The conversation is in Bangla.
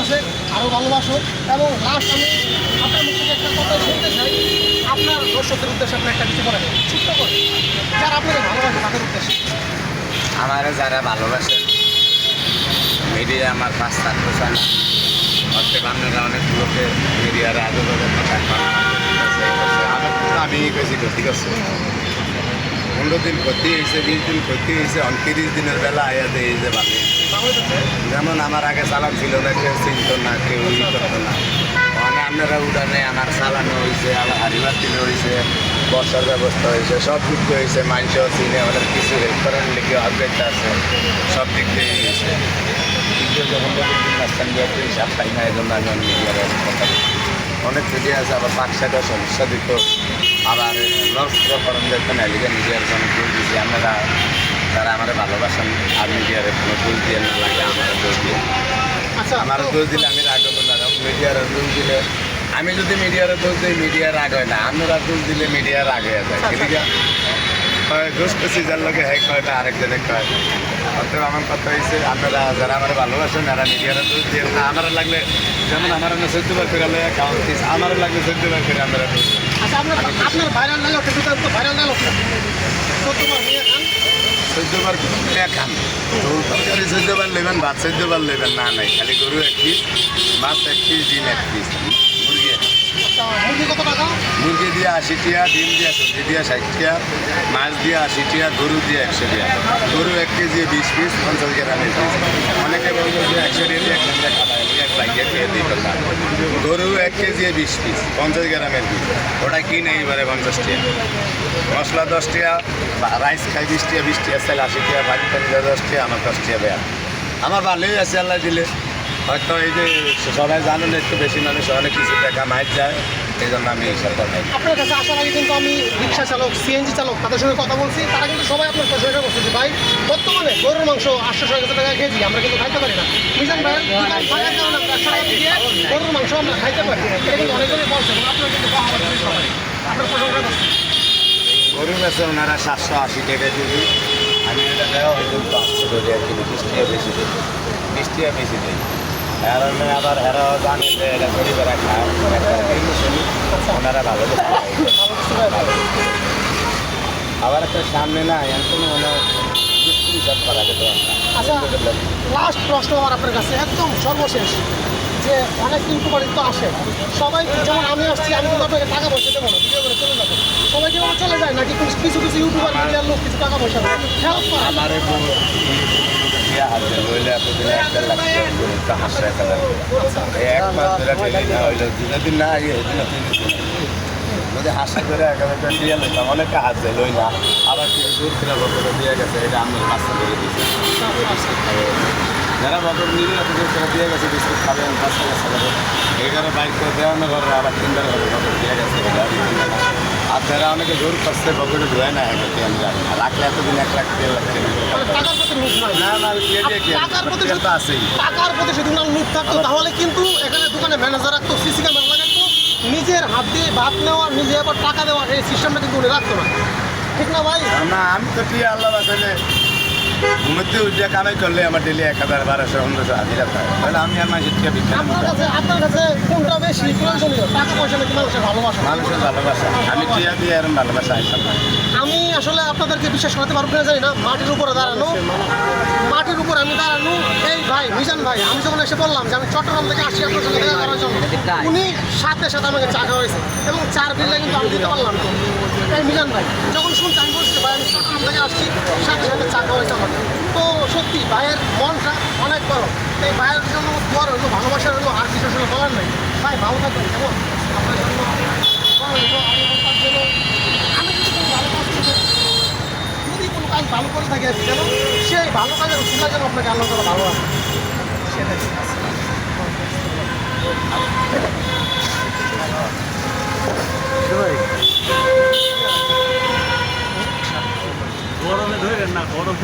ভালোবাসে, আরও ভালোবাসো। এবং লাস্ট আমি আপনার মুখ থেকে একটা কথা শুনতে চাই, আপনার দর্শকদের উদ্দেশ্যে আপনি একটা কিছু বলেন ছোট্ট করে, যারা আপনাকে ভালোবাসে তাদের উদ্দেশ্যে। আমার যারা ভালোবাসে মিডিয়া আমার পাঁচ থাকতেছে না অর্থে বাংলারা অনেক লোকে মিডিয়ার আগে আমি কেছি ঠিক আছে 15 দিন ক্ষতি হয়েছে 20 দিন ক্ষতি হয়েছে 29 দিনের বেলা আয়া দেয় যে ভালো যেমন আমার আগে চালান ছিল না কেউ চিনত না কেউ ই করতো না মানে আপনারা উড়ানে আমার চালানো হয়েছে আবার হারিবার দিনে হয়েছে বর্ষার ব্যবস্থা হয়েছে সব দিক দিয়ে হয়েছে মানুষও চিনে ওদের কিছু হেল্প করার লিখে অবজেক্ট আছে সব দিক দিয়ে হয়েছে কিন্তু যখন মাঝখান দিয়ে হিসাব পাই না এই জন্য আমি মিডিয়ার কথা অনেক মিডিয়া আছে আবার পাকশাটা সমস্যা দিত আবার লস করেন যেত না লিগে মিডিয়ার জন্য দোষ দিয়েছি আপনারা তারা আমার ভালোবাসেন আর মিডিয়ার কোনো দোষ দিয়ে না লাগে আমার দোষ দিয়ে আমার দোষ দিলে আমি রাগ হবো না মিডিয়ার দোষ দিলে আমি যদি মিডিয়ার দোষ দিই মিডিয়ার রাগ হয় না আপনারা দোষ দিলে মিডিয়ার রাগ হয়ে যায় এদিকে দোষ করছি যার লোকে হ্যাঁ কয় না আরেকজনে কয় অর্থাৎ আমার কথা হয়েছে আপনারা যারা আমার ভালোবাসেন তারা মিডিয়ার দোষ দিয়ে না আমার লাগলে যেমন আমার 14 বার করে আলো অ্যাকাউন্ট দিস আমার লাগলে 14 বার করে আমরা দোষ আপনার ভাইরাল ডায়লগ তো ভাইরাল ডায়লগ 14 বার খান তরকারি 14 বার নেবেন ভাত 14 বার নেবেন না নাই খালি গরু 1 পিস মাছ 1 পিস ডিম 1 পিস মুরগি কত টাকা? মুরগি দিয়ে 80 টাকা ডিম দিয়ে সবজি দিয়ে 60 টাকা মাছ দিয়ে 80 টাকা গরু দিয়ে 100 টাকা গরু 1 কেজি 20 পিস 50 গ্রামের পিস অনেকে বলবে যে 100 টাকা দিয়ে 1 ঘন্টা খাওয়া এক বাইকে খেয়ে দিই কথা গরু 1 কেজি 20 পিস 50 গ্রামের পিস ওটা কিনে এবারে 50 টাকা মশলা 10 টাকা রাইস খাই 20 টাকা 20 টাকা চাল 80 টাকা ভাজি খাই 10 টাকা আমার 10 টাকা বেয়া আমার ভালোই আছে আল্লাহ দিলে হয়তো এই যে সবাই জানেন একটু বেশি মানুষ অনেক কিছু টাকা মাইট যায় এই জন্য আমি এইসব কথাই আপনার কাছে আসার আগে কিন্তু আমি রিক্সা চালক সিএনজি চালক তাদের সঙ্গে কথা বলছি তারা কিন্তু সবাই আপনার প্রশংসা করছে যে ভাই বর্তমানে গরুর মাংস 800 টাকা কেজি আমরা কিন্তু খাইতে পারি না মিজান ভাইয়ের দোকান থাকার কারণে আমরা 100 টাকা দিয়ে গরুর মাংস আমরা খাইতে পারি এটা কিন্তু অনেকজনই বলছে এবং আপনার কিন্তু সবাই আপনার প্রশংসা করছে গরু বেছে ওনারা 780 টাকা কেজি আমি এটা দেওয়া হয়তো 500 টাকা কিলো 20 টাকা বেশি দিই 20 টাকা বেশি দিই কারণে আবার হেরাও জানে যে এটা পরিবারে খায় ওনারা ভালো আবার একটা সামনে না এখন মনে হিসাব করা যেত আচ্ছা লাস্ট প্রশ্ন আমার আপনার কাছে একদম সর্বশেষ যে অনেক ইউটিউবার তো আসে সবাই যেমন আমি আসছি আমি কিন্তু আপনাকে টাকা পয়সা দেবো না ভিডিও করে চলে যাবো সবাই কীভাবে চলে যায় নাকি কিছু কিছু ইউটিউবার মিডিয়ার লোক কিছু টাকা পয়সা দেয় হেল্প করে আমার হাতে হইলে এতদিন 1 লাখ টাকা হাসা এক মাস ধরে ঠেলি না হইলে দিন না আগে যদি হাসা করে 1000 টাকা দিয়ে নিতাম অনেক হাত যায় লই না আবার কিছু দূর ফেরা বছর দিয়ে গেছে এটা আমি মাস্টার করে দিয়েছি যারা বছর নিজে এত দূর ফেরা দিয়ে গেছে বিস্কুট খাবেন 5 টাকা খাবেন 11 বাইক করে দেওয়ানো ঘরে আবার 3 বার ঘরে বছর দিয়ে গেছে আর যারা অনেকে জোর করছে বছরে ধোয় না আমি জানি না রাখলে এতদিন 1 লাখ 1.5 লাখ না না টাকার প্রতি শুধু না লোক থাকতো তাহলে কিন্তু এখানে দোকানে ম্যানেজার রাখতো সিসি ক্যামেরা লাগাতো নিজের হাত দিয়ে ভাত নেওয়া নিজে আবার টাকা দেওয়া এই সিস্টেমটা কিন্তু উনি রাখতো না ঠিক না ভাই না আমি তো কি আল্লাহ বাসাইলে ঘুমোতে উঠে কামাই করলে আমার ডেলি 1000-1200 হাজিরা পায় তাহলে আমি আর মাসের টিয়া বিজ্ঞান আপনার কাছে কোনটা বেশি প্রয়োজনীয় টাকা পয়সা নাকি মানুষের ভালোবাসা মানুষের ভালোবাসা আমি টিয়া দিয়ে এরকম ভালোবাসা আইসাম আমি আসলে আপনাদেরকে বিশ্বাস করতে পারবো না জানি না মাটির উপরে দাঁড়ানো মাটির উপর আমি দাঁড়ানো এই ভাই মিজান ভাই আমি যখন এসে বললাম যে আমি চট্টগ্রাম থেকে আসি আপনার সঙ্গে দেখা করার জন্য উনি সাথে সাথে আমাকে চা খাওয়াইছে এবং চার বিলটা কিন্তু আমি দিতে পারলাম এই মিজান ভাই যখন শুনছি আমি বলছি ভাই আমি চট্টগ্রাম থেকে আসছি সাথে সাথে চা খাওয়াইছে আমাকে তো সত্যি ভাইয়ের মনটা অনেক বড় এই ভাইয়ের জন্য বড় হলো ভালোবাসার হলো আর কিছু আসলে বলার নেই ভাই ভালো থাকবেন কেমন আপনার জন্য আমি যদি কোনো ভালো কাজ করতে যদি কোনো কাজ ভালো করে থাকে যেন সেই ভালো কাজের উচিত যেন আপনাকে আল্লাহ তাআলা ভালো আছে সেটাই গরমে ধরেন না গরমে